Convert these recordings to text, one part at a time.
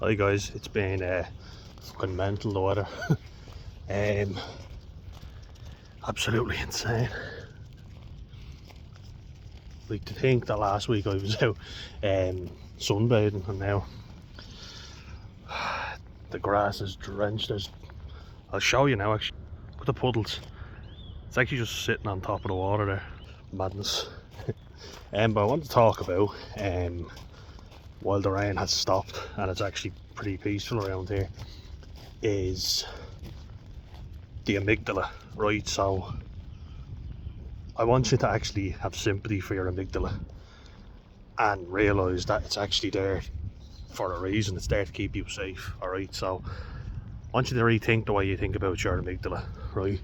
Hi guys, it's been fucking mental, the weather. Absolutely insane. Like, to think that last week I was out sunbathing, and now the grass is drenched. I'll show you now actually. Look at the puddles. It's actually just sitting on top of the water there. Madness. But I want to talk about while the rain has stopped and it's actually pretty peaceful around here, is the amygdala, right? So I want you to actually have sympathy for your amygdala and realise that it's actually there for a reason. It's there to keep you safe, alright? So I want you to rethink the way you think about your amygdala, right?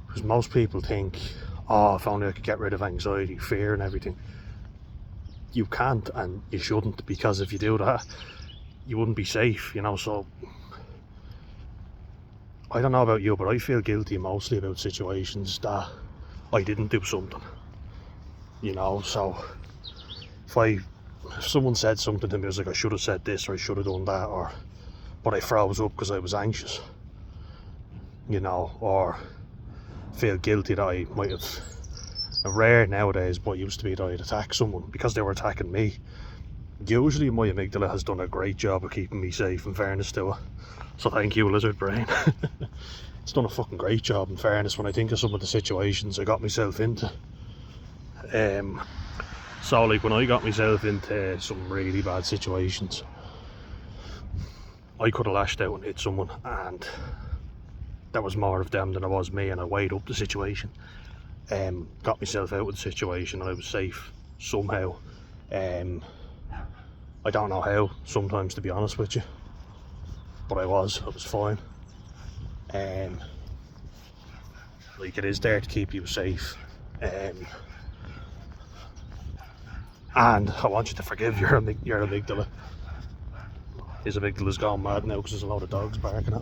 Because most people think, oh, if only I could get rid of anxiety, fear and everything. You can't, and you shouldn't, because if you do that, you wouldn't be safe, you know. So I don't know about you, but I feel guilty mostly about situations that I didn't do something, you know. So if someone said something to me, I was like, I should have said this or I should have done that, but I froze up because I was anxious, you know, or feel guilty that I might have. Rare nowadays, but it used to be that I'd attack someone because they were attacking me. Usually my amygdala has done a great job of keeping me safe, in fairness to it. So thank you, lizard brain. It's done a fucking great job, in fairness, when I think of some of the situations I got myself into. So like, when I got myself into some really bad situations, I could have lashed out and hit someone, and that was more of them than it was me, and I weighed up the situation. Got myself out of the situation, and I was safe somehow. I don't know how, sometimes, to be honest with you, but I was fine. Like, it is there to keep you safe, and I want you to forgive your amygdala. His amygdala's gone mad now because there's a lot of dogs barking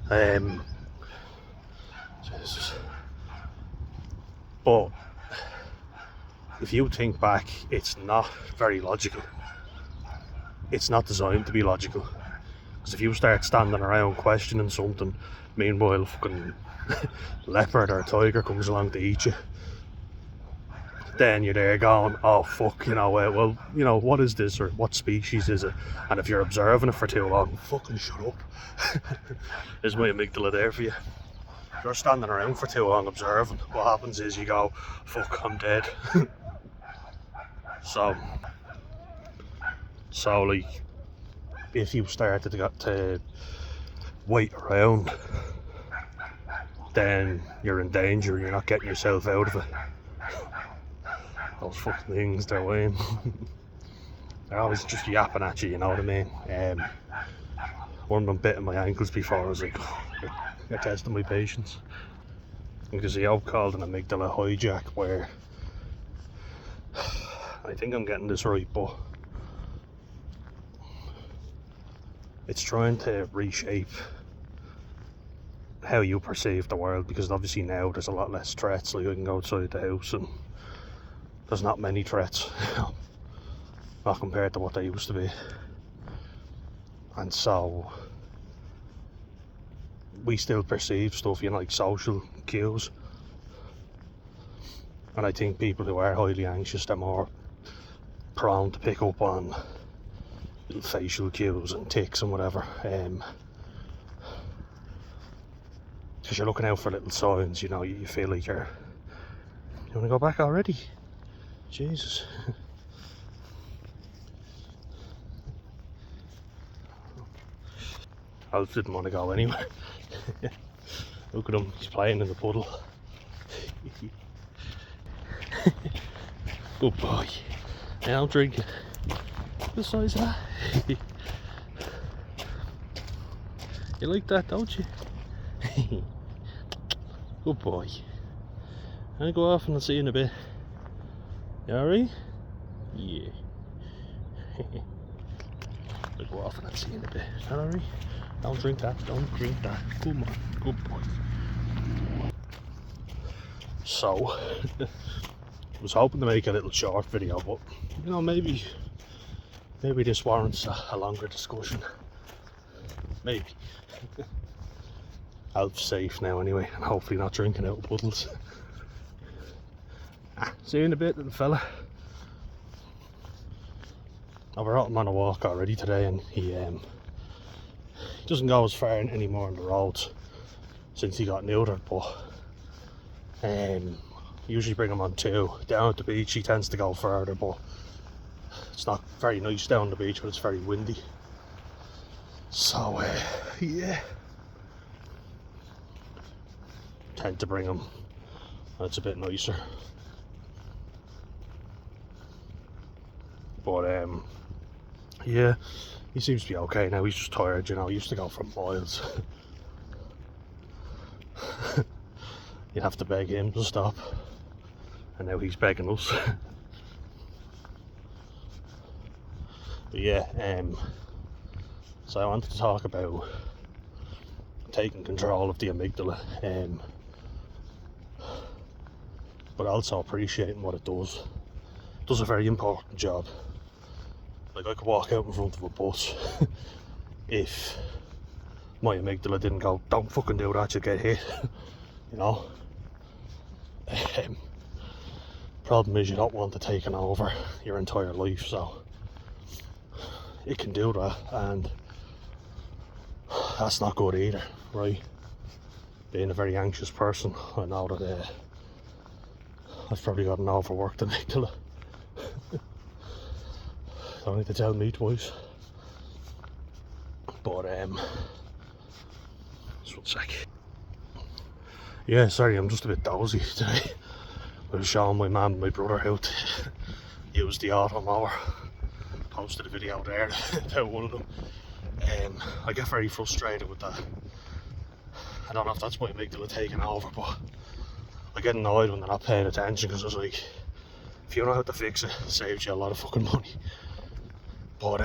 at him. Jesus. But if you think back, it's not very logical. It's not designed to be logical. Because if you start standing around questioning something, meanwhile fucking leopard or tiger comes along to eat you, then you're there going, oh fuck, you know, well, you know, what is this, or what species is it? And if you're observing it for too long, fucking shut up. There's my amygdala there for you. If you're standing around for too long observing, what happens is you go, fuck, I'm dead. So like, if you started to wait around, then you're in danger. You're not getting yourself out of it. Those fucking things, they're weighing. They're always just yapping at you, you know what I mean? One of them bitten my ankles before. I was like, oh, you're testing my patience. Because the old called an amygdala hijack, where I think I'm getting this right, but it's trying to reshape how you perceive the world, because obviously now there's a lot less threats. Like, I can go outside the house and there's not many threats, not compared to what they used to be. And so we still perceive stuff, you know, like social cues. And I think people who are highly anxious, they're more prone to pick up on little facial cues and tics and whatever. Because you're looking out for little signs, you know, you feel like you want to go back already? Jesus. Alf didn't want to go anywhere. Look at him, he's playing in the puddle. Good boy. Now drink it. The size of that. You like that, don't you? Good boy. I'll go off and I'll see you in a bit. You alright? Yeah. I'll go off and I'll see you in a bit. Alright? Don't drink that, don't drink that. Good man, good boy. So, I was hoping to make a little short video, but you know, maybe maybe this warrants a longer discussion. Maybe. Alf's safe now anyway, and hopefully not drinking out of puddles. See you in a bit, little fella. I brought him on a walk already today, and he doesn't go as far anymore on the roads since he got neutered, but usually bring him on 2. Down at the beach he tends to go further, but it's not very nice down the beach, but it's very windy. So yeah, tend to bring him when it's a bit nicer. But yeah, he seems to be okay now. He's just tired, you know. He used to go for miles. You'd have to beg him to stop, and now he's begging us. But yeah, so I wanted to talk about taking control of the amygdala, but also appreciating what it does. It does a very important job. Like, I could walk out in front of a bus if my amygdala didn't go, don't fucking do that, you'll get hit. You know? Problem is, you don't want it taking over your entire life, so it can do that, and that's not good either, right? Being a very anxious person, I know that I've probably got an overworked amygdala. Don't need to tell me twice. But just 1 sec. Yeah, sorry, I'm just a bit dozy today. I was showing my mum and my brother how to use the auto mower. Posted a video there about one of them. I get very frustrated with that. I don't know if that's my amygdala taking over, but I get annoyed when they're not paying attention, because it's like, if you know how to fix it, it saves you a lot of fucking money. But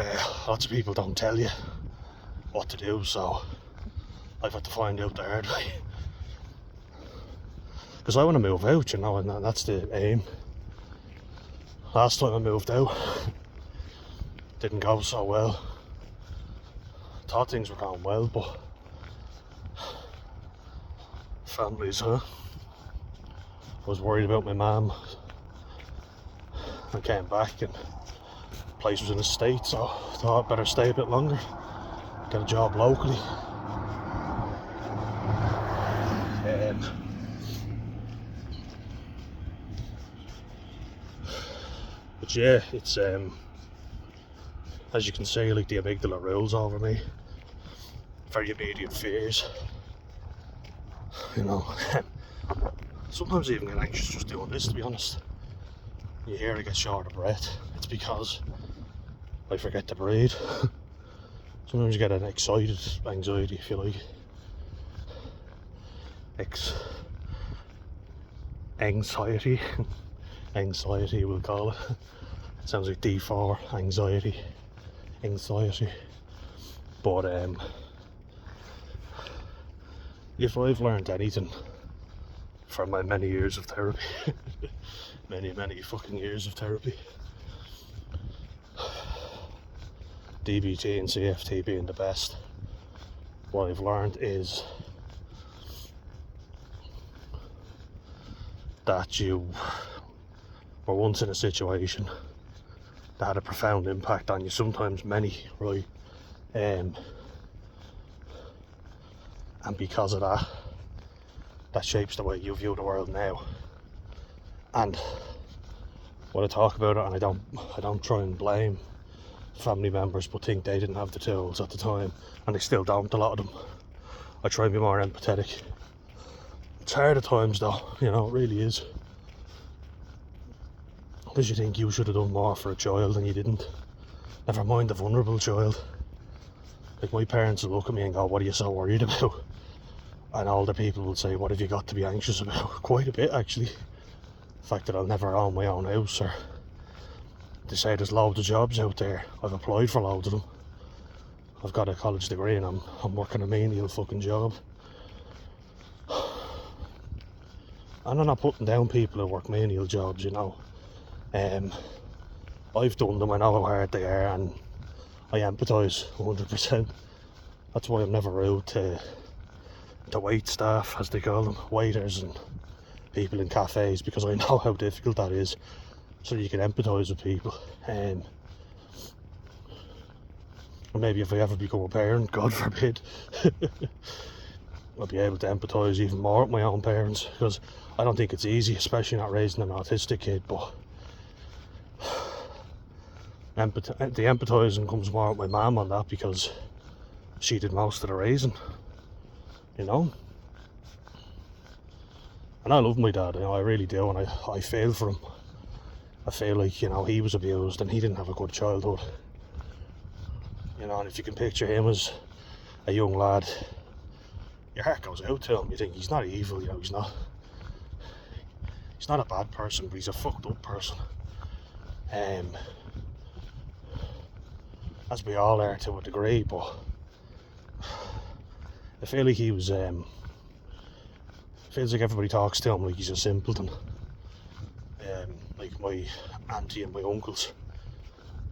lots of people don't tell you what to do, so I've had to find out the hard way. Because I want to move out, you know, and that's the aim. Last time I moved out, didn't go so well. Thought things were going well, but families, I was worried about my mum. I came back and the place was in a state, so I thought I'd better stay a bit longer, get a job locally. But yeah, it's as you can see, like, the amygdala rules over me. Very immediate fears, you know. Sometimes I even get anxious just doing this, to be honest. You hear I get short of breath, it's because I forget to breathe. Sometimes you get an excited anxiety, if you like. Anxiety. Anxiety, we'll call it. It sounds like D4, anxiety. But if I've learned anything from my many years of therapy, many fucking years of therapy, DBT and CFT being the best, what I've learned is that you were once in a situation that had a profound impact on you, sometimes many, right? And because of that, that shapes the way you view the world now. And when I talk about it, and I don't try and blame family members, but think they didn't have the tools at the time, and they still don't, a lot of them. I try and be more empathetic. It's hard at times though, you know, it really is. Because you think you should have done more for a child and you didn't. Never mind the vulnerable child. Like, my parents will look at me and go, what are you so worried about? And older people will say, what have you got to be anxious about? Quite a bit, actually. The fact that I'll never own my own house, or they say there's loads of jobs out there. I've applied for loads of them. I've got a college degree and I'm working a menial fucking job. And I'm not putting down people who work menial jobs, you know. I've done them, I know how hard they are, and I empathise 100%. That's why I'm never rude to wait staff, as they call them, waiters and people in cafes, because I know how difficult that is, so you can empathise with people. And maybe if I ever become a parent, God forbid, I'll be able to empathise even more with my own parents, because I don't think it's easy, especially not raising an autistic kid. But the empathising comes more with my mum on that, because she did most of the raising, you know. And I love my dad, you know, I really do, and I feel for him. I feel like, you know, he was abused and he didn't have a good childhood, you know. And if you can picture him as a young lad, your heart goes out to him. You think he's not evil, you know, he's not a bad person, but he's a fucked up person. As we all are to a degree, but I feel like he was, feels like everybody talks to him like he's a simpleton. Like my auntie and my uncles,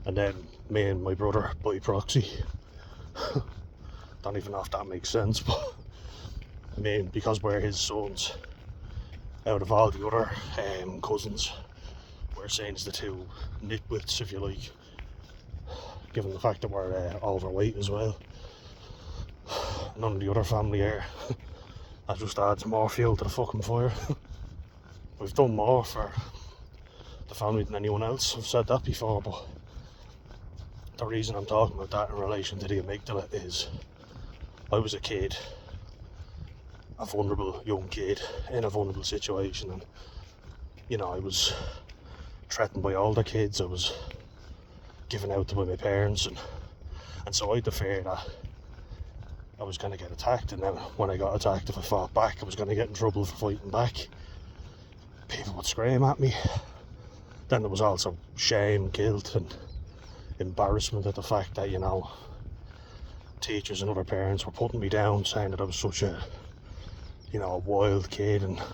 and then me and my brother by proxy. Don't even know if that makes sense, but I mean, because we're his sons, out of all the other cousins, we're seen as the two nitwits, if you like, given the fact that we're overweight as well. None of the other family here. That just adds more fuel to the fucking fire. We've done more for the family than anyone else. I've said that before, but the reason I'm talking about that in relation to the amygdala is I was a kid, a vulnerable young kid in a vulnerable situation, and you know, I was threatened by older kids, I was given out to by my parents, and so I had the fear that I was going to get attacked, and then when I got attacked, if I fought back, I was going to get in trouble for fighting back. People would scream at me. Then there was also shame, guilt and embarrassment at the fact that, you know, teachers and other parents were putting me down, saying that I was such a, you know, a wild kid and a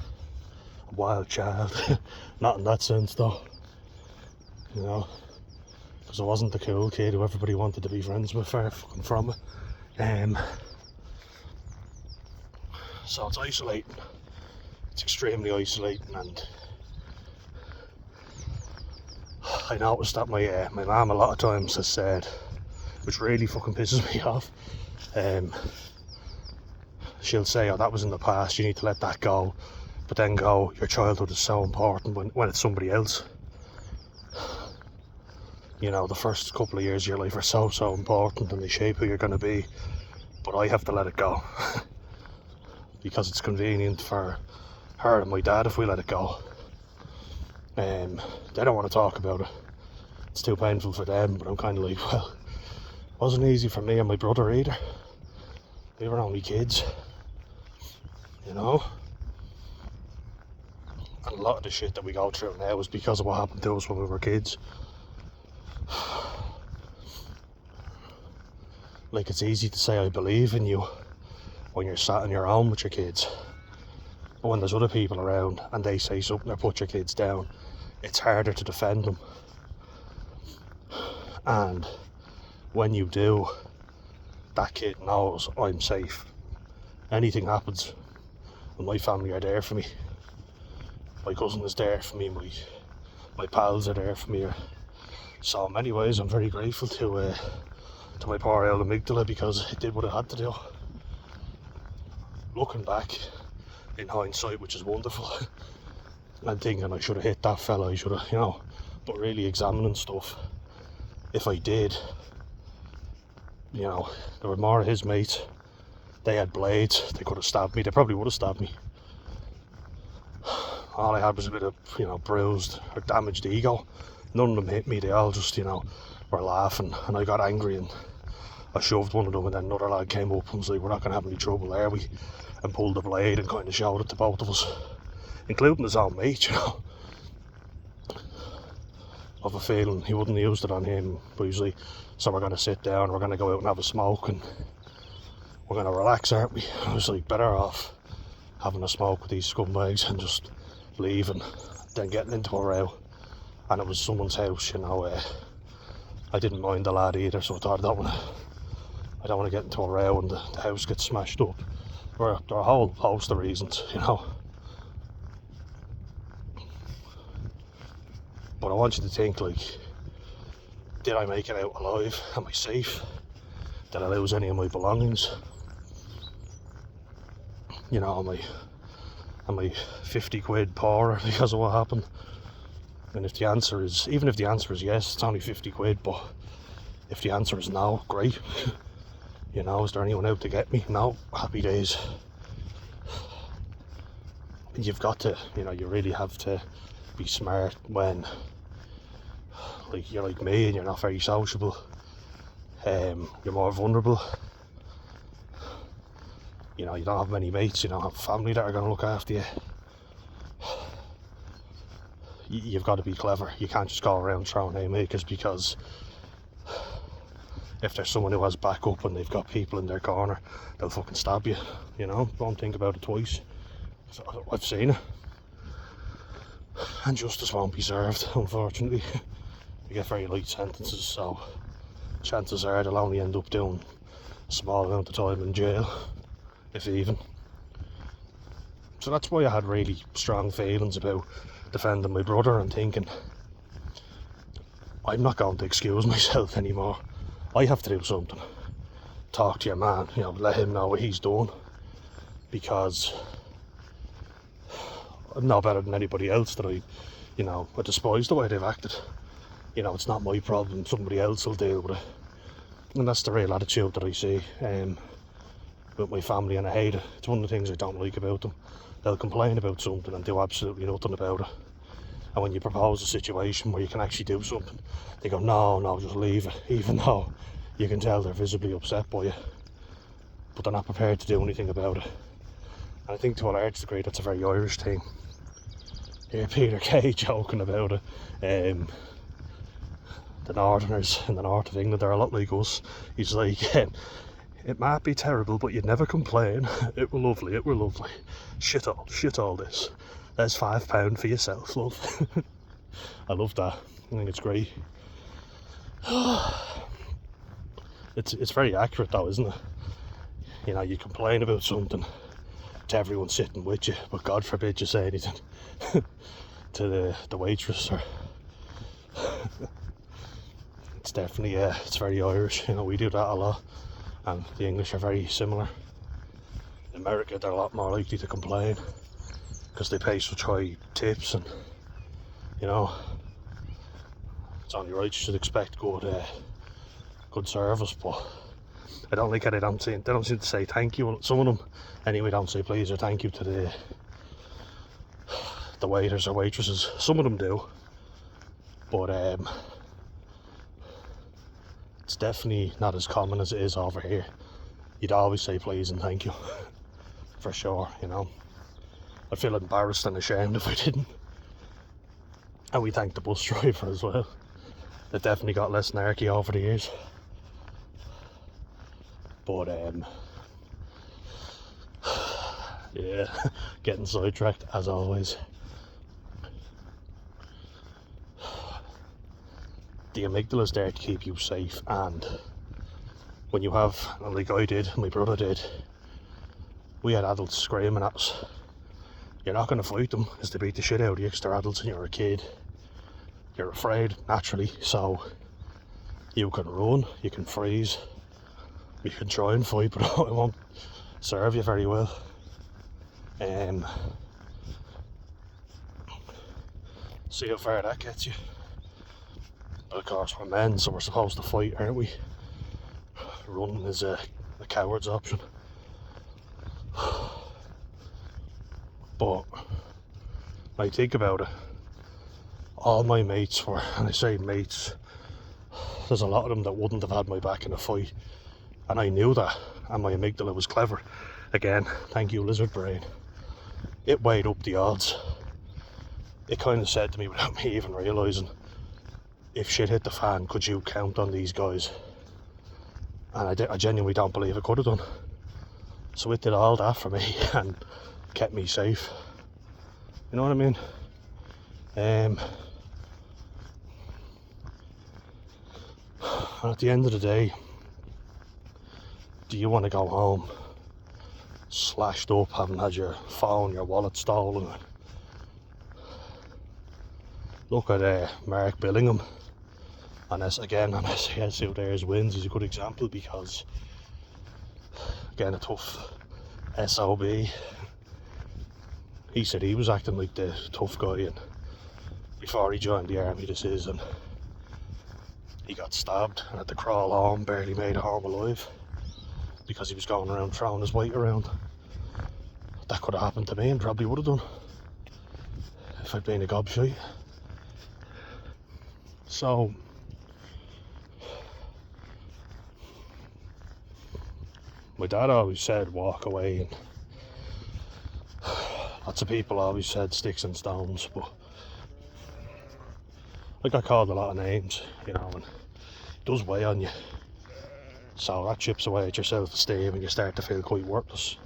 wild child. Not in that sense though, you know, because I wasn't the cool kid who everybody wanted to be friends with, far fucking from it. So it's isolating. It's extremely isolating, and I noticed that my mum a lot of times has said, which really fucking pisses me off, she'll say, oh, that was in the past, you need to let that go, but then go, your childhood is so important when it's somebody else. You know, the first couple of years of your life are so important, and they shape who you're going to be, but I have to let it go. Because it's convenient for her and my dad if we let it go. They don't want to talk about it. It's too painful for them, but I'm kind of like, well, it wasn't easy for me and my brother either. We were only kids, you know. And a lot of the shit that we go through now is because of what happened to us when we were kids. Like, it's easy to say I believe in you when you're sat on your own with your kids, but when there's other people around and they say something or put your kids down, it's harder to defend them. And when you do, that kid knows I'm safe. Anything happens, and my family are there for me. My cousin is there for me, my pals are there for me. So in many ways I'm very grateful to my poor old amygdala, because it did what it had to do. Looking back in hindsight, which is wonderful, I'm thinking I should have hit that fella, I should have, you know, but really examining stuff. If I did, you know, there were more of his mates, they had blades, they could have stabbed me, they probably would have stabbed me. All I had was a bit of, you know, bruised or damaged ego. None of them hit me, they all just, you know, were laughing, and I got angry and I shoved one of them, and then another lad came up and was like, we're not going to have any trouble, are we? And pulled the blade and kind of showed it to both of us, including his own mate, you know. I have a feeling he wouldn't have used it on him, but he was like, so we're going to sit down, we're going to go out and have a smoke, and we're going to relax, aren't we? I was like, better off having a smoke with these scumbags and just leaving than getting into a row. And it was someone's house, you know, I didn't mind the lad either, so I thought I don't want to get into a row and the house gets smashed up. There are a whole host of reasons, you know. But I want you to think, like, did I make it out alive? Am I safe? Did I lose any of my belongings? You know, am I 50 quid poorer because of what happened? And if the answer is, even if the answer is yes, it's only 50 quid, but if the answer is no, great. You know, is there anyone out to get me? No, happy days. You've got to, you know, you really have to be smart when, like, you're like me and you're not very sociable. You're more vulnerable. You know, you don't have many mates, you don't have family that are going to look after you. You've got to be clever. You can't just go around throwing haymakers, because if there's someone who has backup and they've got people in their corner, they'll fucking stab you, you know. Don't think about it twice. So, I've seen it. And justice won't be served, unfortunately. You get very light sentences, so chances are they'll only end up doing a small amount of time in jail, if even. So that's why I had really strong feelings about defending my brother and thinking, I'm not going to excuse myself anymore. I have to do something. Talk to your man, you know, let him know what he's done, because I'm no better than anybody else that I despise the way they've acted. You know, it's not my problem, somebody else will deal with it. And that's the real attitude that I see with my family, and I hate it. It's one of the things I don't like about them. They'll complain about something and do absolutely nothing about it. And when you propose a situation where you can actually do something, they go, no, just leave it, even though you can tell they're visibly upset by you, but they're not prepared to do anything about it. And I think to a large degree that's a very Irish thing. Hear Peter Kay joking about it. The Northerners in the north of England are a lot like us. He's like, it might be terrible, but you'd never complain. It were lovely. Shit all this. There's £5 for yourself, love. I love that. I think it's great. It's very accurate though, isn't it? You know, you complain about something to everyone sitting with you, but God forbid you say anything to the waitress. Or it's definitely, it's very Irish. You know, we do that a lot, and the English are very similar. In America, they're a lot more likely to complain because they pay such high tips, and you know, it's only right you should expect good service. But I don't like how they don't seem to say thank you. Some of them anyway don't say please or thank you to the waiters or waitresses. Some of them do, but it's definitely not as common as it is over here. You'd always say please and thank you, for sure, you know. I'd feel embarrassed and ashamed if I didn't. And we thank the bus driver as well. They've definitely got less narky over the years. But yeah, getting sidetracked as always. The amygdala's there to keep you safe, and when you have, like I did, my brother did, we had adults screaming at us. You're not going to fight them because they beat the shit out of you because they're adults and you're a kid. You're afraid, naturally, so you can run, you can freeze, you can try and fight, but it won't serve you very well. See how far that gets you. But of course we're men, so we're supposed to fight, aren't we? Running is a coward's option. But when I think about it, all my mates were, and I say mates, there's a lot of them that wouldn't have had my back in a fight, and I knew that, and my amygdala was clever. Again, thank you lizard brain. It weighed up the odds. It kind of said to me without me even realising, if shit hit the fan, could you count on these guys? And I genuinely don't believe I could have done. So it did all that for me and kept me safe. You know what I mean? And at the end of the day, do you want to go home slashed up, having had your phone, your wallet stolen? Look at Mark Billingham on SAS Out There's Wins. He's a good example because, again, a tough SOB. He said he was acting like the tough guy, and before he joined the army, this is, and he got stabbed and had to crawl home, barely made it home alive because he was going around throwing his weight around. That could have happened to me, and probably would have done if I'd been a gobshite. So my dad always said walk away, and lots of people always said sticks and stones, but I got called a lot of names, you know, and it does weigh on you. So that chips away at your self-esteem and you start to feel quite worthless,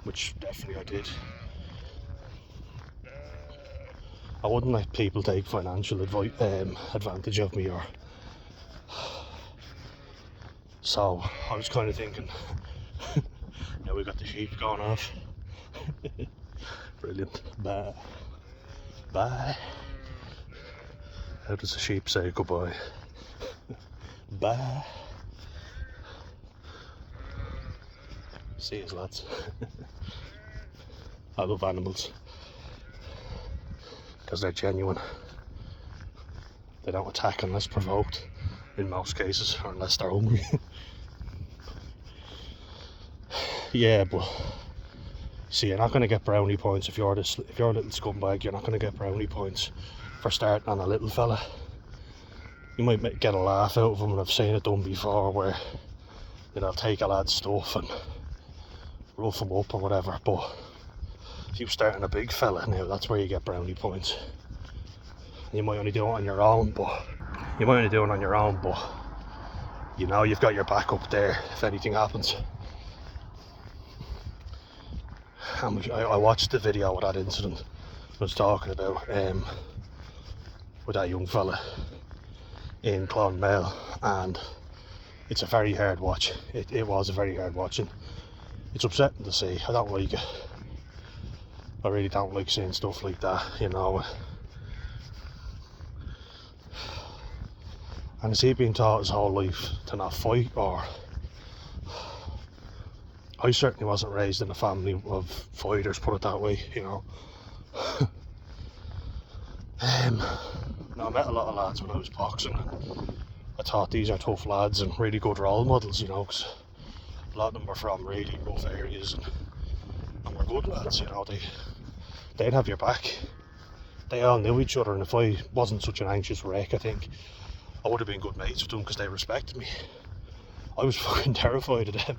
which definitely I did. I wouldn't let people take financial advantage of me, or so I was kind of thinking, now we got the sheep going off. Brilliant. Bye. Bye. How does a sheep say goodbye? Bye. See you, lads. I love animals because they're genuine. They don't attack unless provoked, in most cases, or unless they're hungry. Yeah, but see, you're not going to get brownie points if you're a little scumbag. You're not going to get brownie points for starting on a little fella. You might get a laugh out of them, and I've seen it done before, where they'll take a lad's stuff and rough him up or whatever. But if you start on a big fella, now that's where you get brownie points. You might only do it on your own, but you know you've got your back up there if anything happens. And I watched the video of that incident I was talking about, with that young fella in Clonmel, and it's a very hard watch. It was a very hard watch, and it's upsetting to see. I don't like it. I really don't like seeing stuff like that, you know. And has he been taught his whole life to not fight? Or I certainly wasn't raised in a family of fighters, put it that way, you know. I met a lot of lads when I was boxing. I thought these are tough lads and really good role models, you know, because a lot of them were from really rough areas and were good lads, you know. They'd have your back. They all knew each other, and if I wasn't such an anxious wreck, I think I would have been good mates with them because they respected me. I was fucking terrified of them,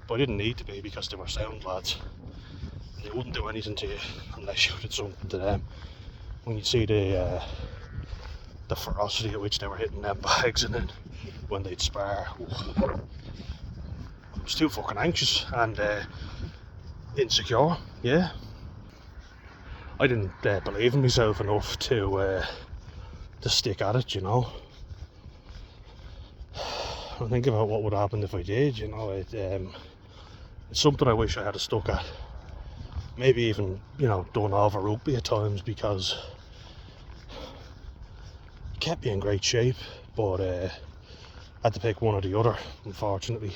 but I didn't need to be because they were sound lads. They wouldn't do anything to you unless you did something to them. When you see the ferocity at which they were hitting them bags, and then when they'd spar, I was too fucking anxious and insecure. Yeah, I didn't believe in myself enough to stick at it, you know. I think about what would happen if I did, you know. It's something I wish I had stuck at. Maybe even, you know, done over rugby at times, because it kept me in great shape, but I had to pick one or the other, unfortunately.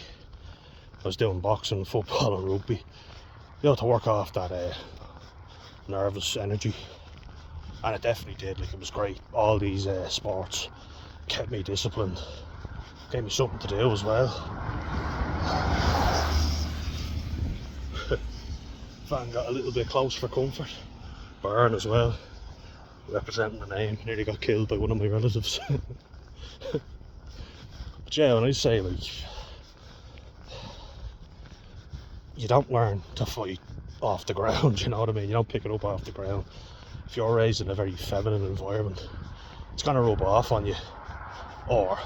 I was doing boxing, football and rugby, you know, to work off that nervous energy, and it definitely did. Like, it was great. All these sports kept me disciplined, gave me something to do as well. Van got a little bit close for comfort. Burn as well, representing the name. Nearly got killed by one of my relatives. But yeah, when I say, like, you don't learn to fight off the ground, you know what I mean? You don't pick it up off the ground. If you're raised in a very feminine environment, it's going to rub off on you. Or,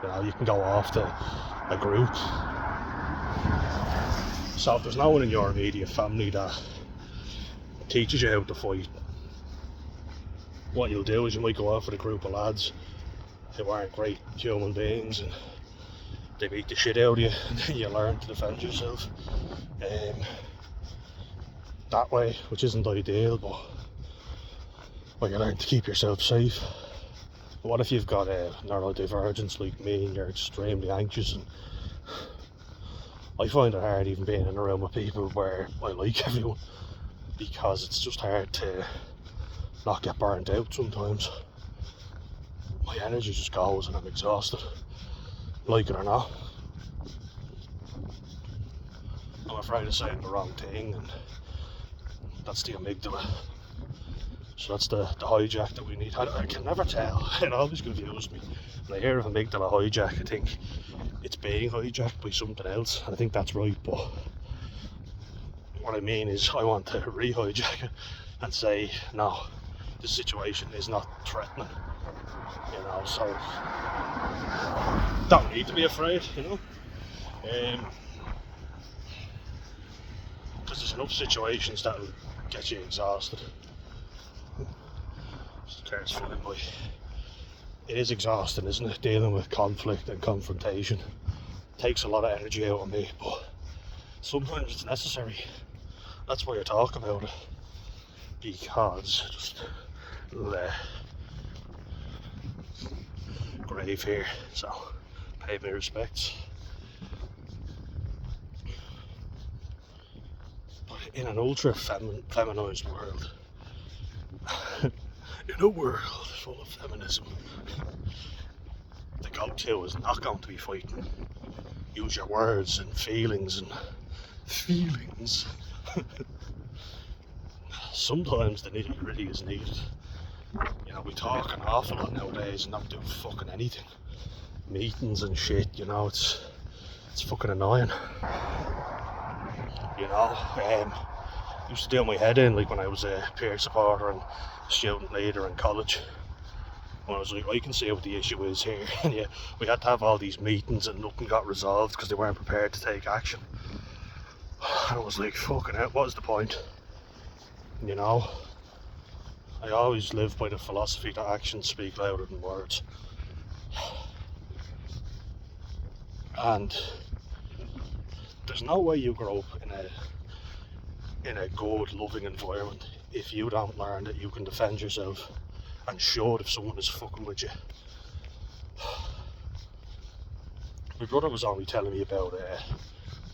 you know, you can go off to a group. So if there's no one in your immediate family that teaches you how to fight, what you'll do is you might go out with a group of lads they weren't great human beings and they beat the shit out of you, and then you learn to defend yourself that way, which isn't ideal, but well, you learn to keep yourself safe. But what if you've got a neurodivergence like me and you're extremely anxious? And I find it hard even being in a room with people where I like everyone, because it's just hard to not get burnt out sometimes. My energy just goes and I'm exhausted, like it or not. I'm afraid of saying the wrong thing, and that's the amygdala. So that's the hijack that we need. I can never tell. It always confuses me. When I hear of amygdala hijack, I think it's being hijacked by something else, and I think that's right, but what I mean is I want to re-hijack it and say, no, the situation is not threatening, you know, so don't need to be afraid, you know, because there's enough situations that will get you exhausted. It is exhausting, isn't it, dealing with conflict and confrontation. It takes a lot of energy out of me, but sometimes it's necessary. That's why I talk about it, because just grave here, so pay my respects. But in an ultra feminized world, in a world full of feminism, the go-to is not going to be fighting. Use your words and feelings. Sometimes the nitty-gritty is needed. You know, we talk an awful lot nowadays and not do fucking anything. Meetings and shit, you know, it's fucking annoying. You know, used to do my head in, like when I was a peer supporter and student leader in college. When I was like, I can see what the issue is here. And yeah, we had to have all these meetings and nothing got resolved because they weren't prepared to take action. And I was like, fucking hell, what is the point? You know, I always live by the philosophy that actions speak louder than words. And there's no way you grow up in a good, loving environment if you don't learn that you can defend yourself and show if someone is fucking with you. My brother was only telling me about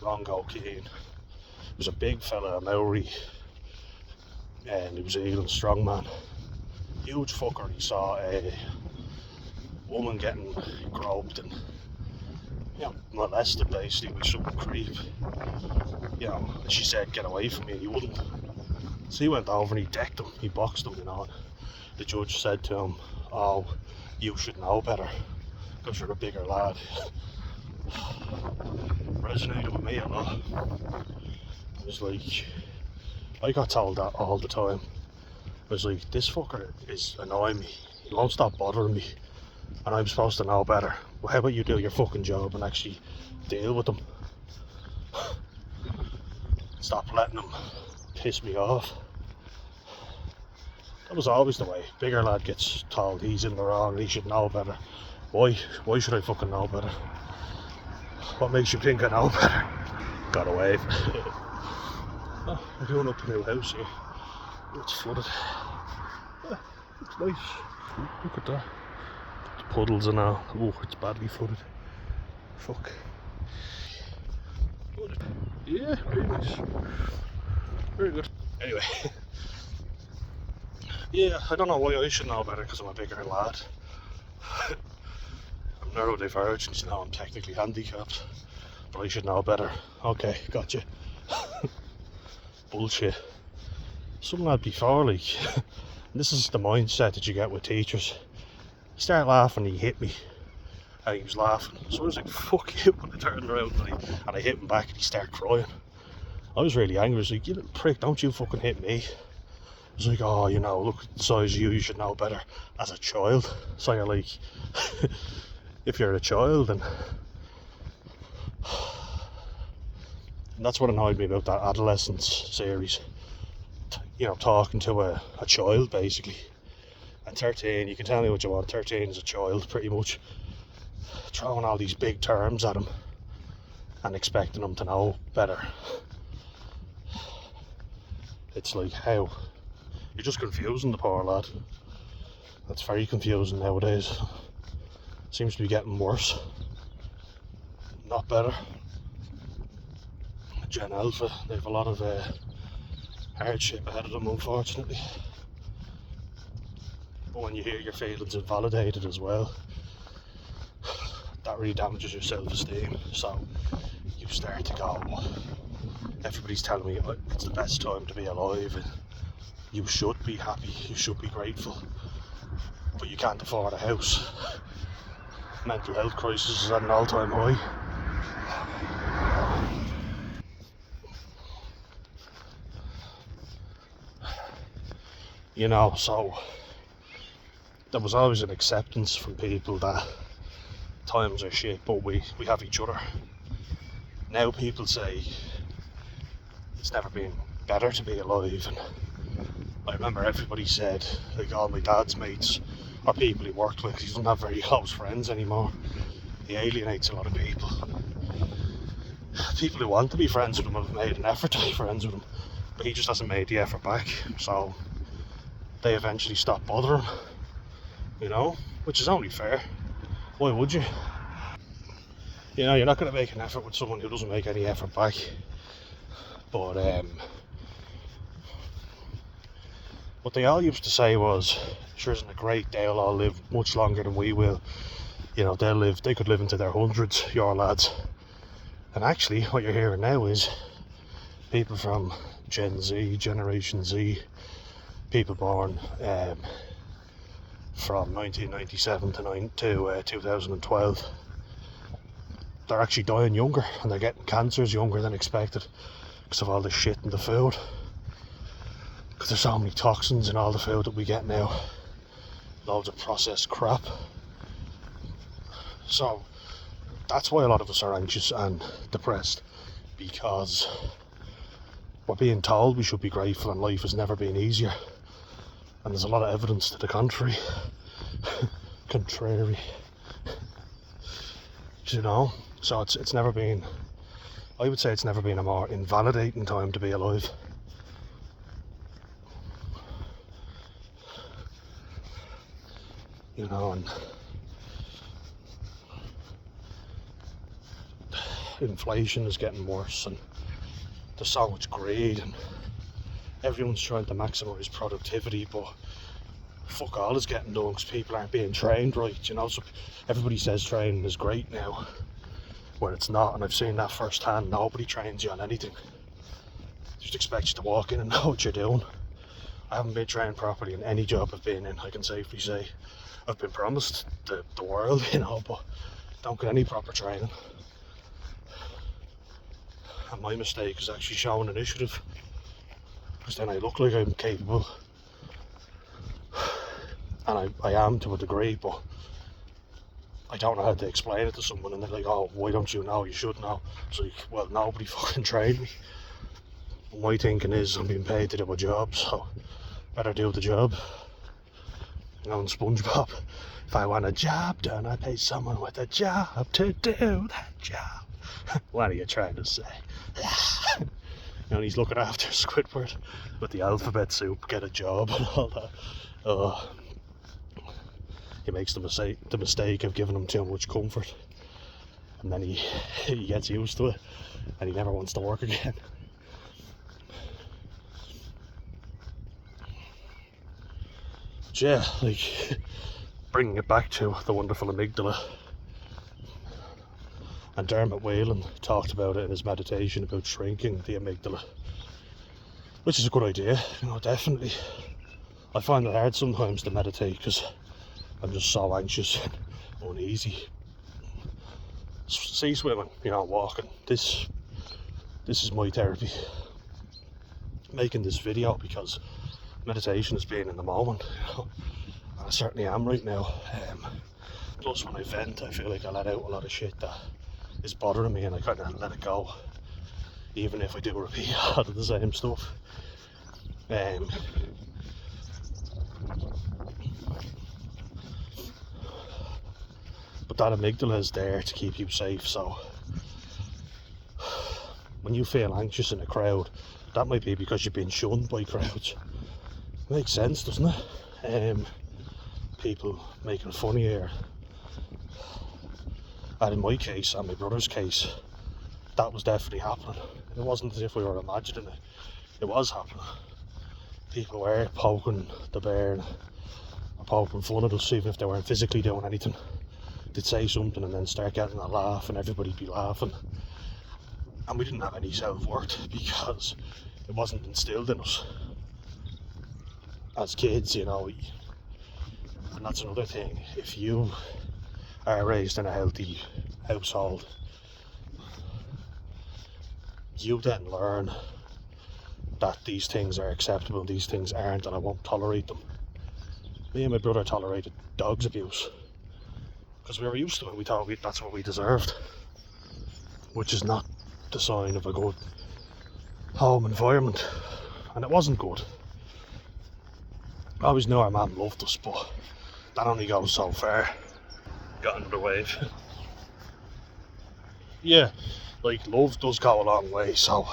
Rongo Keane. He was a big fella, a Maori, and he was an England strongman. Huge fucker. He saw a woman getting groped and, you know, molested basically with some creep. You know, and she said, get away from me, and he wouldn't. So he went over and he decked him, he boxed him, you know. The judge said to him, oh, you should know better, because you're a bigger lad. Resonated with me a lot. It was like, I got told that all the time. I was like, this fucker is annoying me, he won't stop bothering me, and I'm supposed to know better. Well, how about you do your fucking job and actually deal with them? Stop letting them piss me off. That was always the way. Bigger lad gets told he's in the wrong and he should know better. Why should I fucking know better? What makes you think I know better? Got away. Oh, we're doing up a new house here. It's flooded. Yeah, it's nice. Look at that. The puddles and all. Oh, it's badly flooded. Fuck. Yeah, very nice. Very good. Anyway. Yeah, I don't know why I should know better because I'm a bigger lad. I'm neurodivergent, you know, I'm technically handicapped, but I should know better. Okay, gotcha. Bullshit. Something like before, like, this is the mindset that you get with teachers. He started laughing, he hit me, and he was laughing. So I was like, fuck you, when I turned around and I hit him back and he started crying. I was really angry. I was like, you little prick, don't you fucking hit me. I was like, oh, you know, look at the size of you should know better as a child. So you're like, if you're a child, and that's what annoyed me about that Adolescence series. You know, talking to a child basically. And 13, you can tell me what you want, 13 is a child pretty much, throwing all these big terms at him and expecting him to know better. It's like, how? You're just confusing the poor lad. That's very confusing nowadays. Seems to be getting worse, not better. Gen Alpha, they have a lot of hardship ahead of them, unfortunately. But when you hear your feelings invalidated as well, that really damages your self-esteem. So you start to go, everybody's telling me it's the best time to be alive and you should be happy, you should be grateful, but you can't afford a house. Mental health crisis is at an all-time high. You know, so there was always an acceptance from people that times are shit, but we have each other. Now people say it's never been better to be alive, and I remember everybody said, like all my dad's mates or people he worked with, he doesn't have very close friends anymore. He alienates a lot of people. People who want to be friends with him have made an effort to be friends with him, but he just hasn't made the effort back, so they eventually stop bothering him, you know, which is only fair. Why would you? You know, you're not going to make an effort with someone who doesn't make any effort back. But what they all used to say was, sure, isn't it great, they'll all live much longer than we will. You know, they could live into their hundreds, your lads. And actually what you're hearing now is people from Gen Z, Generation Z, people born from 1997 to 2012, they're actually dying younger, and they're getting cancers younger than expected because of all the shit in the food, because there's so many toxins in all the food that we get now, loads of processed crap. So that's why a lot of us are anxious and depressed, because we're being told we should be grateful and life has never been easier, and there's a lot of evidence to the contrary. Contrary, you know. So it's never been, I would say it's never been a more invalidating time to be alive. You know, and inflation is getting worse, and there's so much greed, and everyone's trying to maximise productivity, but fuck all is getting done because people aren't being trained right, you know. So everybody says training is great now, when it's not, and I've seen that firsthand. Nobody trains you on anything. They just expect you to walk in and know what you're doing. I haven't been trained properly in any job I've been in, I can safely say. I've been promised the world, you know, but don't get any proper training. And my mistake is actually showing initiative, because then I look like I'm capable, and I am to a degree, but I don't know how to explain it to someone, and they're like, oh, why don't you know? You should know. It's like, well, nobody fucking trained me. My thinking is I'm being paid to do a job, so better do the job. You know, in SpongeBob, if I want a job done, I pay someone with a job to do that job. What are you trying to say? And he's looking after Squidward with the alphabet soup, get a job and all that. He makes the mistake of giving him too much comfort, and then he gets used to it, and he never wants to work again. But yeah, like, bringing it back to the wonderful amygdala, and Dermot Whalen talked about it in his meditation about shrinking the amygdala, which is a good idea, you know, definitely. I find it hard sometimes to meditate because I'm just so anxious and uneasy. Sea swimming, you know, walking. This is my therapy. Making this video because meditation has been in the moment, you know, and I certainly am right now. Plus when I vent, I feel like I let out a lot of shit that is bothering me, and I kind of let it go, even if I do repeat a lot of the same stuff. But that amygdala is there to keep you safe, so when you feel anxious in a crowd, that might be because you've been shunned by crowds. Makes sense, doesn't it? People making fun of you. And in my case, and my brother's case, that was definitely happening. It wasn't as if we were imagining it. It was happening. People were poking the bear or poking fun at us, even if they weren't physically doing anything. They'd say something and then start getting a laugh, and everybody'd be laughing. And we didn't have any self-worth because it wasn't instilled in us as kids, you know. And that's another thing. If you are raised in a healthy household, you then learn that these things are acceptable, these things aren't, and I won't tolerate them. Me and my brother tolerated dog's abuse because we were used to it. We thought that's what we deserved, which is not the sign of a good home environment, and it wasn't good. I always knew our mum loved us, but that only goes so far. Got another wave. Yeah, like, love does go a long way, so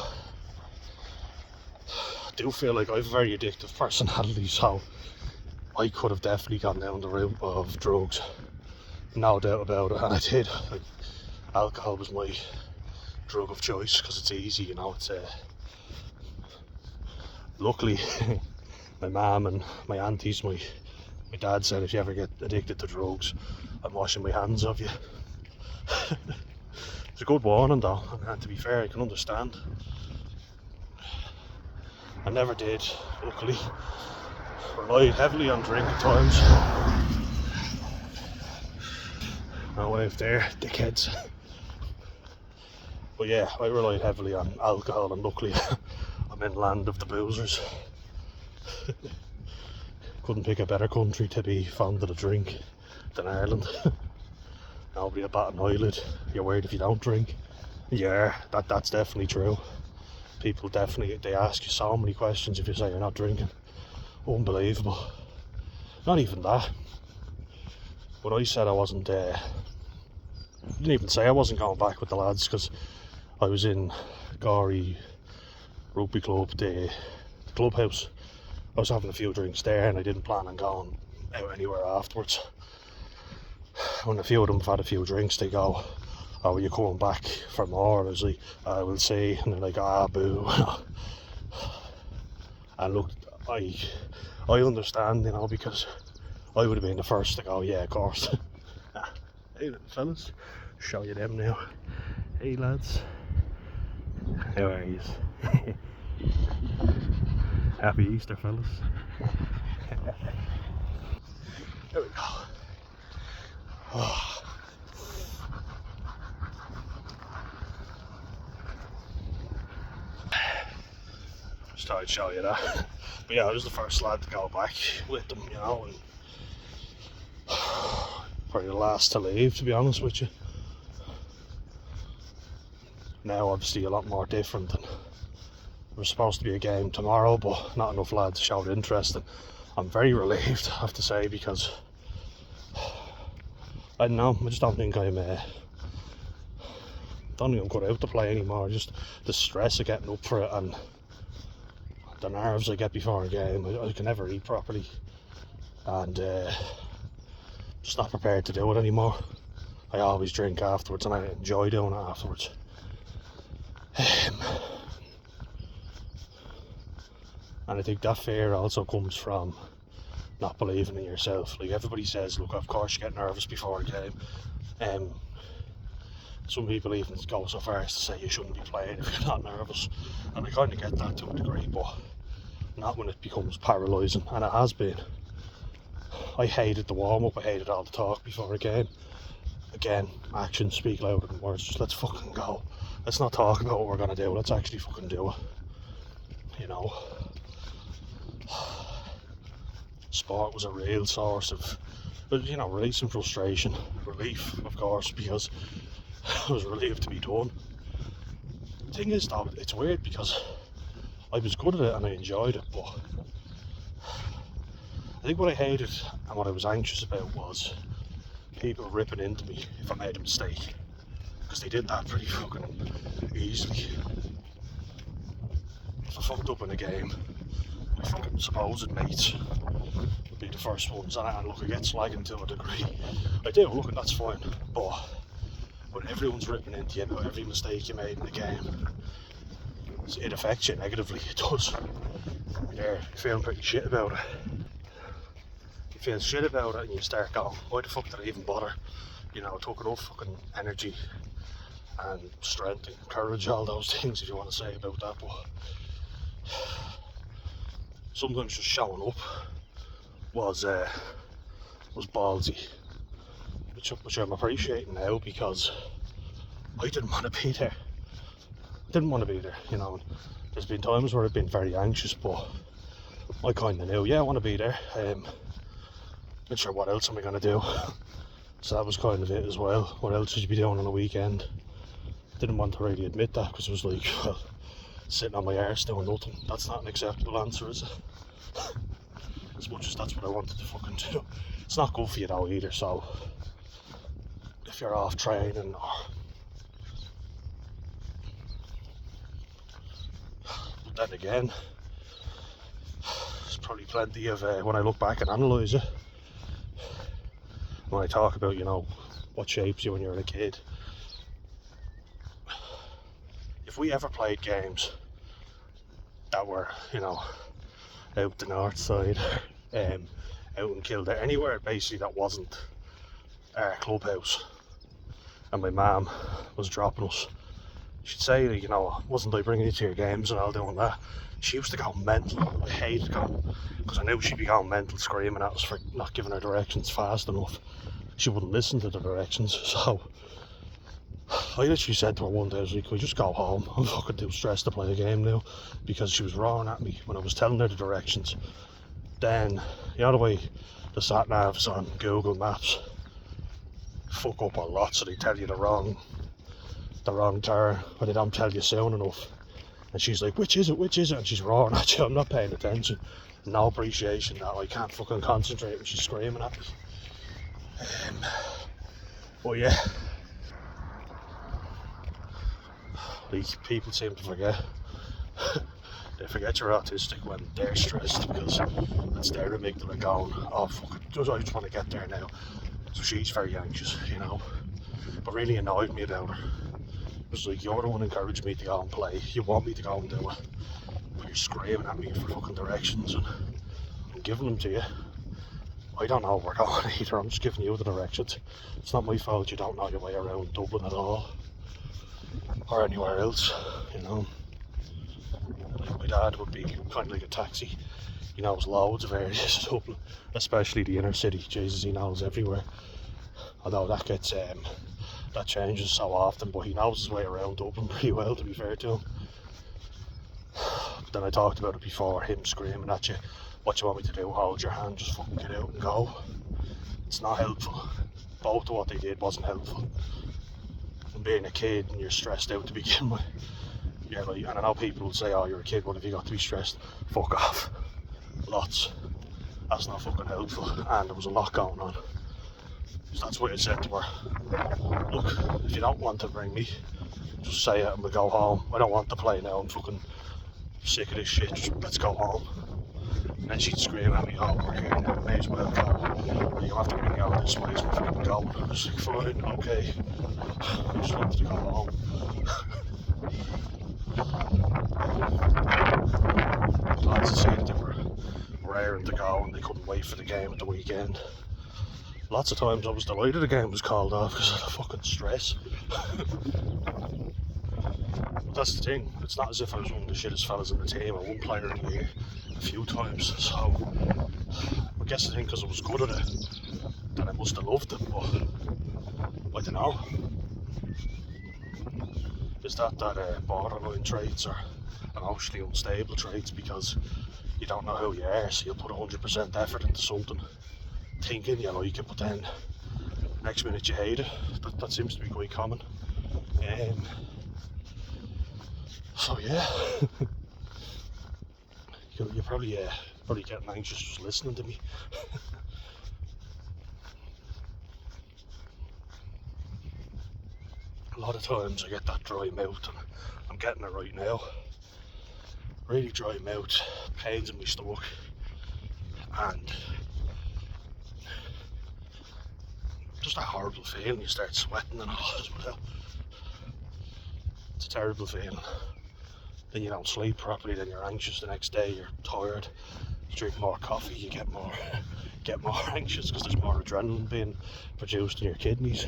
I do feel like I have a very addictive personality, so I could have definitely gone down the route of drugs, no doubt about it, and I did. Like, alcohol was my drug of choice because it's easy, you know. It's luckily my mum and my aunties, my dad said, if you ever get addicted to drugs, I'm washing my hands of you. It's a good warning though, and to be fair, I can understand. I never did, luckily. Relied heavily on drink at times. No wave there, dickheads. But yeah, I relied heavily on alcohol, and luckily I'm in land of the boozers. Couldn't pick a better country to be fond of a drink than Ireland. Nobody will bat an eyelid. You're worried if you don't drink. Yeah, that's definitely true. People definitely, they ask you so many questions if you say you're not drinking. Unbelievable. Not even that. When I said I wasn't, didn't even say I wasn't going back with the lads, because I was in Gorey Rugby Club, the clubhouse. I was having a few drinks there, and I didn't plan on going out anywhere afterwards. When a few of them have had a few drinks, they go, "Oh, are you coming back for more?" I was like, "I will see," and they're like, "Ah, boo." And look, I understand, you know, because I would have been the first to go, "Yeah, of course." Hey little fellas, show you them now. Hey lads, how are you? Happy Easter, fellas. There we go. Oh. Just thought I'd show you that. But yeah, I was the first lad to go back with them, you know, and probably the last to leave, to be honest with you. Now obviously a lot more different, and there was supposed to be a game tomorrow, but not enough lads showed interest, and I'm very relieved, I have to say, because I don't know, I just don't think I'm cut out to play anymore. Just the stress of getting up for it and the nerves I get before a game. I can never eat properly, and just not prepared to do it anymore. I always drink afterwards, and I enjoy doing it afterwards. And I think that fear also comes from not believing in yourself. Like, everybody says, look, of course you get nervous before a game. Some people even go so far as to say you shouldn't be playing if you're not nervous, and I kind of get that to a degree, but not when it becomes paralysing, and it has been. I hated the warm-up, I hated all the talk before a game. Again, actions speak louder than words. Just let's fucking go. Let's not talk about what we're gonna do, let's actually fucking do it. You know, sport was a real source of, you know, releasing frustration, relief, of course, because I was relieved to be done. The thing is though, it's weird because I was good at it and I enjoyed it, but I think what I hated and what I was anxious about was people ripping into me if I made a mistake, because they did that pretty fucking easily. If I fucked up in a game, my fucking supposed mates would be the first ones, and look, I get slagging to a degree. I do, look, and that's fine, but when everyone's ripping into you about every mistake you made in the game, it affects you negatively, it does. You're feeling pretty shit about it. You feel shit about it and you start going, why the fuck did I even bother? You know, it took enough fucking energy and strength and courage, all those things if you want to say about that, but sometimes just showing up was ballsy, which I'm appreciating now, because I didn't want to be there. You know. There's been times where I've been very anxious, but I kind of knew, yeah, I want to be there. Not sure what else am I going to do. So that was kind of it as well. What else would you be doing on a weekend? Didn't want to really admit that, because it was like, well, sitting on my arse doing nothing. That's not an acceptable answer, is it? As much as that's what I wanted to fucking do. It's not good for you though either, so if you're off training or... But then again, there's probably plenty of, when I look back and analyse it, when I talk about, you know, what shapes you when you're a kid. If we ever played games that were, you know, out the north side, out in Kildare, anywhere basically that wasn't our clubhouse, and my mum was dropping us, she'd say, like, you know, wasn't I bringing you to your games and all doing that? She used to go mental. I hated going, because I knew she'd be going mental, screaming at us for not giving her directions fast enough. She wouldn't listen to the directions, so I literally said to her one day, I was like, can we just go home? I'm fucking too stressed to play a game now, because she was roaring at me when I was telling her the directions. Then, you know the way the sat navs on Google Maps fuck up a lot, so they tell you the wrong turn, or they don't tell you soon enough. And she's like, which is it? And she's roaring at you. I'm not paying attention. No appreciation that I can't fucking concentrate when she's screaming at me. But yeah, like, people seem to forget. They forget you're autistic when they're stressed, because it's their amygdala going, oh fuck it, I just want to get there now. So she's very anxious, you know. But really annoyed me about her. It was like, you're the one encouraging me to go and play. You want me to go and do it, but you're screaming at me for fucking directions, and I'm giving them to you. I don't know where we're going either. I'm just giving you the directions. It's not my fault you don't know your way around Dublin at all, or anywhere else, you know. Like, my dad would be kind of like a taxi. He knows loads of areas in Dublin, especially the inner city. Jesus, he knows everywhere. Although that gets that changes so often, but he knows his way around Dublin pretty well, to be fair to him. But then I talked about it before, him screaming at you, what you want me to do, hold your hand, just fucking get out and go. It's not helpful. Both of what they did wasn't helpful. And being a kid and you're stressed out to begin with, yeah, like, and I know people will say, oh, you're a kid, what have you got to be stressed? Fuck off. Lots. That's not fucking helpful, and there was a lot going on. So that's what I said to her. Look, if you don't want to bring me, just say it and we'll go home. I don't want to play now, I'm fucking sick of this shit, just let's go home. And then she'd scream at me, oh, we're here now, may as well go. You have to bring me out this way, so we're fucking going. I was like, fine, okay. I just wanted to go home. Lads had said they were raring to go and they couldn't wait for the game at the weekend. Lots of times I was delighted the game was called off because of the fucking stress. But that's the thing, it's not as if I was one of the shittest fellas in the team. I won player of the year a few times, so I guess I think because I was good at it, that I must have loved it, but I don't know. Is that borderline traits or emotionally unstable traits, because you don't know who you are, so you'll put 100% effort into something thinking you like it, but then next minute you hate it. That seems to be quite common. So yeah, you probably Probably getting anxious just listening to me. A lot of times I get that dry mouth, and I'm getting it right now. Really dry mouth, pains in my stomach, and just that horrible feeling. You start sweating and all as well. It's a terrible feeling. Then you don't sleep properly, then you're anxious the next day, you're tired. You drink more coffee, you get more anxious because there's more adrenaline being produced in your kidneys.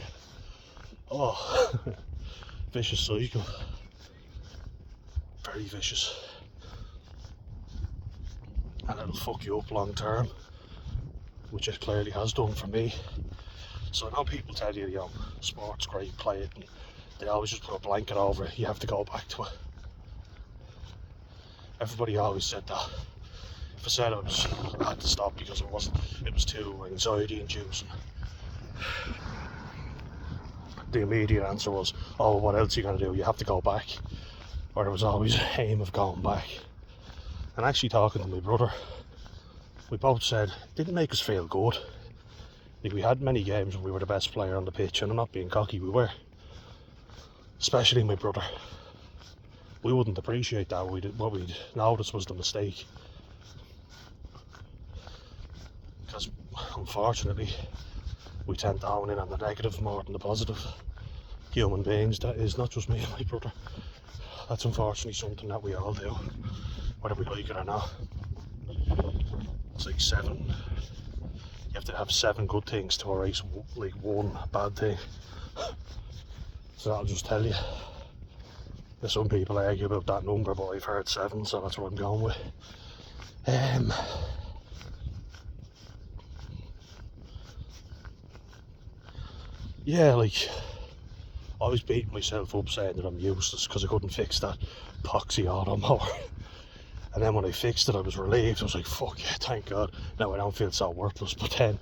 Oh, vicious cycle. Very vicious. And it'll fuck you up long term, which it clearly has done for me. So I know people tell you, sport's great, play it, and they always just put a blanket over it, you have to go back to it. Everybody always said that. If I said I had to stop because it was too anxiety inducing, the immediate answer was, oh, what else are you going to do? You have to go back. Or there was always an aim of going back. And actually talking to my brother, we both said it didn't make us feel good. Like, we had many games when we were the best player on the pitch, and I'm not being cocky, we were. Especially my brother. We wouldn't appreciate that. What we'd noticed was the mistake. Because unfortunately, we tend to hone in on the negative more than the positive. Human beings, that is, not just me and my brother. That's unfortunately something that we all do, whether we like it or not. It's like 7. You have to have 7 good things to erase like 1 bad thing. So that'll just tell you. Some people argue about that number, but I've heard 7, so that's what I'm going with. Yeah, like, I was beating myself up saying that I'm useless because I couldn't fix that epoxy auto mower. And then when I fixed it, I was relieved. I was like, fuck yeah, thank God. Now I don't feel so worthless. But then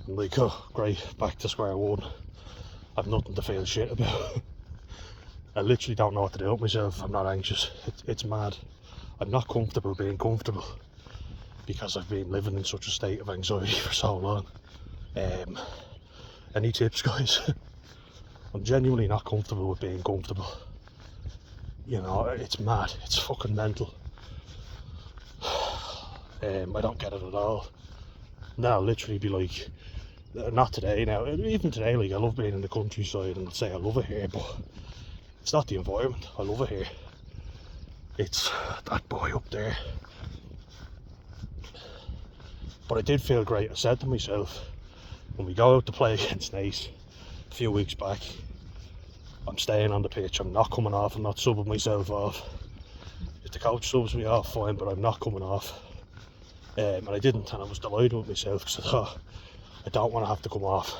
I'm like, oh, great, back to square one. I've nothing to feel shit about. I literally don't know what to do with myself. I'm not anxious. It's mad. I'm not comfortable being comfortable because I've been living in such a state of anxiety for so long. Any tips, guys? I'm genuinely not comfortable with being comfortable. It's mad. It's fucking mental. I don't get it at all. And then I'll literally be like, not today now, even today, like, I love being in the countryside and say I love it here, but it's not the environment. I love it here. It's that boy up there. But I did feel great. I said to myself, when we go out to play against Nace a few weeks back, I'm staying on the pitch. I'm not coming off. I'm not subbing myself off. If the coach subs me off, fine, but I'm not coming off. And I didn't, and I was delighted with myself because I thought, I don't want to have to come off.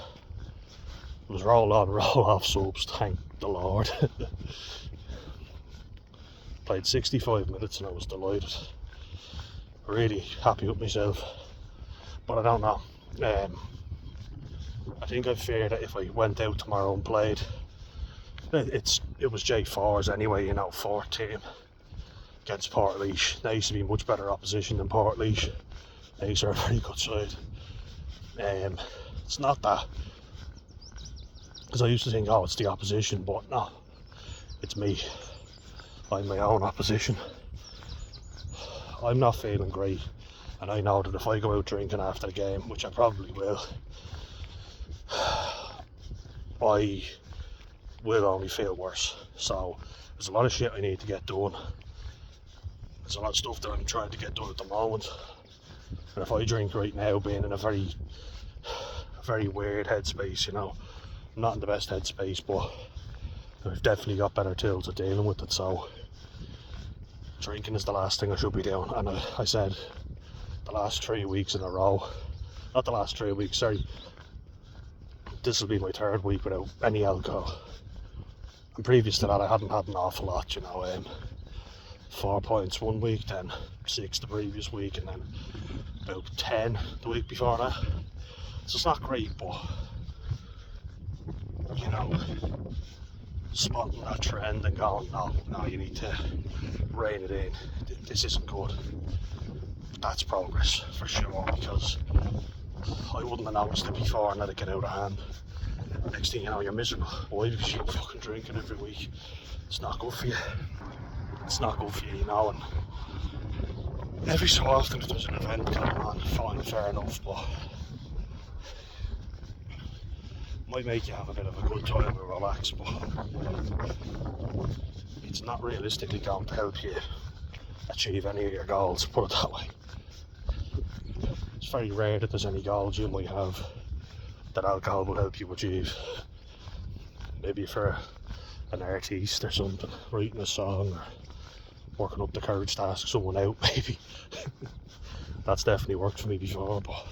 It was roll on, roll off subs, thank the Lord. Played 65 minutes and I was delighted. Really happy with myself. But I don't know. I think I fear that if I went out tomorrow and played, it was J4s anyway, 4th team against Portlaoise. They used to be much better opposition than Portlaoise. They are a very good side. It's not that, because I used to think, oh, it's the opposition, but no, it's me. I'm my own opposition. I'm not feeling great, and I know that if I go out drinking after the game, which I probably will, I will only feel worse. So there's a lot of shit I need to get done. There's a lot of stuff that I'm trying to get done at the moment, and if I drink right now, being in a very weird headspace, I'm not in the best headspace, but I've definitely got better tools at dealing with it. So drinking is the last thing I should be doing. And I said the last 3 weeks in a row, not the last 3 weeks, sorry, this will be my 3rd week without any alcohol. And previous to that, I hadn't had an awful lot, 4 pints one week, then 6 the previous week, and then about 10 the week before that. So it's not great, but spotting that trend and going, no, you need to rein it in. This isn't good. that's progress for sure, because I wouldn't have noticed it before and let it get out of hand. Next thing you know, you're miserable. Why? Because you're fucking drinking every week. It's not good for you. It's not good for you, you know. And every so often, if there's an event going on, fine, fair enough, but might make you have a bit of a good time and relax, but it's not realistically going to help you achieve any of your goals, put it that way. It's very rare that there's any goals you might have that alcohol will help you achieve. Maybe for an artiste or something, writing a song or working up the courage to ask someone out, maybe. That's definitely worked for me before, but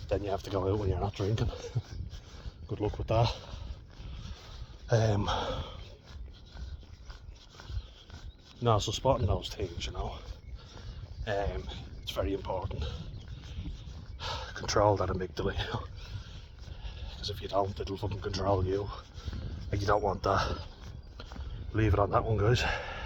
then you have to go out when you're not drinking. Good luck with that. No, so spotting those things, you know, it's very important. Control that amygdala, you know, because if you don't, it'll fucking control you, and you don't want that. Leave it on that one, guys.